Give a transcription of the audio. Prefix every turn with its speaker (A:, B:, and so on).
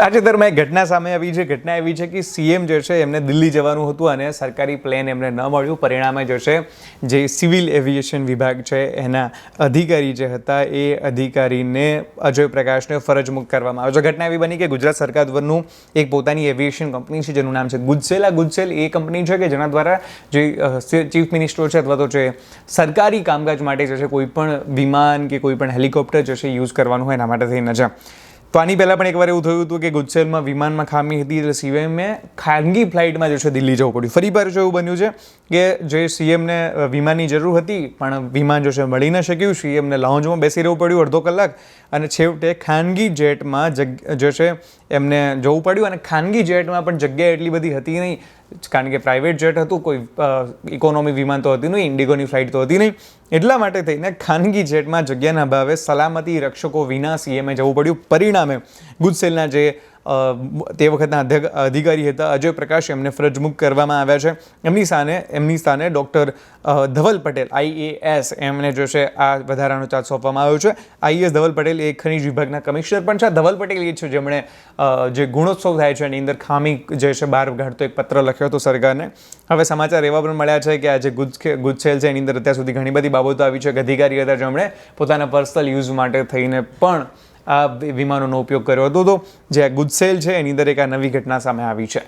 A: તાજેતરમાં એક ઘટના સામે આવી છે. ઘટના એવી છે કે સીએમ જે છે એમને દિલ્હી જવાનું હતું અને સરકારી પ્લેન એમને ન મળ્યું. પરિણામે જે છે જે સિવિલ એવિએશન વિભાગ છે એના અધિકારી જે હતા એ અધિકારીને અજય પ્રકાશને ફરજ મુક્ત કરવામાં આવ્યો છે. ઘટના એવી બની કે ગુજરાત સરકાર દ્વારનું એક પોતાની એવિએશન કંપની છે જેનું નામ છે ગુજસેલ. આ ગુજસેલ એ કંપની છે કે જેના દ્વારા જે ચીફ મિનિસ્ટર છે અથવા તો જે સરકારી કામકાજ માટે જે છે કોઈ પણ વિમાન કે કોઈ પણ હેલિકોપ્ટર જે છે યુઝ કરવાનું હોય એના માટે થઈને છે. તો આની પહેલાં પણ એકવાર એવું થયું હતું કે ગુજસેલમાં વિમાનમાં ખામી હતી એટલે સીએમને ખાનગી ફ્લાઇટમાં જે છે દિલ્હી જવું પડ્યું. ફરી વાર એવું બન્યું છે કે જે સીએમને વિમાનની જરૂર હતી પણ વિમાન જે છે મળી ન શક્યું. સીએમને લાઉન્જમાં બેસી રહેવું પડ્યું અડધો કલાક અને છેવટે ખાનગી જેટમાં જે છે એમને જવું પડ્યું. અને ખાનગી જેટમાં પણ જગ્યા એટલી બધી હતી નહીં કારણ કે પ્રાઇવેટ જેટ હતું, કોઈ ઇકોનોમી વિમાન તો હતી નહીં, ઇન્ડિગોની ફ્લાઇટ તો હતી નહીં. એટલા માટે થઈને ખાનગી જેટમાં જગ્યાના અભાવે સલામતી રક્ષકો વિના સીએમએ જવું પડ્યું. પરિણામે ગુજસેલના જે તે વખતના અધિકારી હતા અજય પ્રકાશ એમને ફરજ મુક્ત કરવામાં આવ્યા છે. એમની સ્થાને ડૉક્ટર ધવલ પટેલ IAS એમને જે છે આ વધારાનો ચાર્જ સોંપવામાં આવ્યો છે. IAS ધવલ પટેલ એ ખનિજ વિભાગના કમિશનર પણ છે. ધવલ પટેલ એ છે જેમણે જે ગુણોત્સવ થાય છે એની અંદર ખામી જે છે બહાર કાઢતો એક પત્ર લખ્યો હતો સરકારને. હવે સમાચાર એવા પણ મળ્યા છે કે આ જે ગુજસેલ છે એની અંદર અત્યાર સુધી ઘણી બધી બાબતો આવી છે. અધિકારી હતા જેમણે પોતાના પર્સનલ યુઝ માટે થઈને પણ આ વિમાનોનો ઉપયોગ કર્યો હતો. તો જે ગુજસેલ છે એની અંદર એક આ નવી ઘટના સામે આવી છે.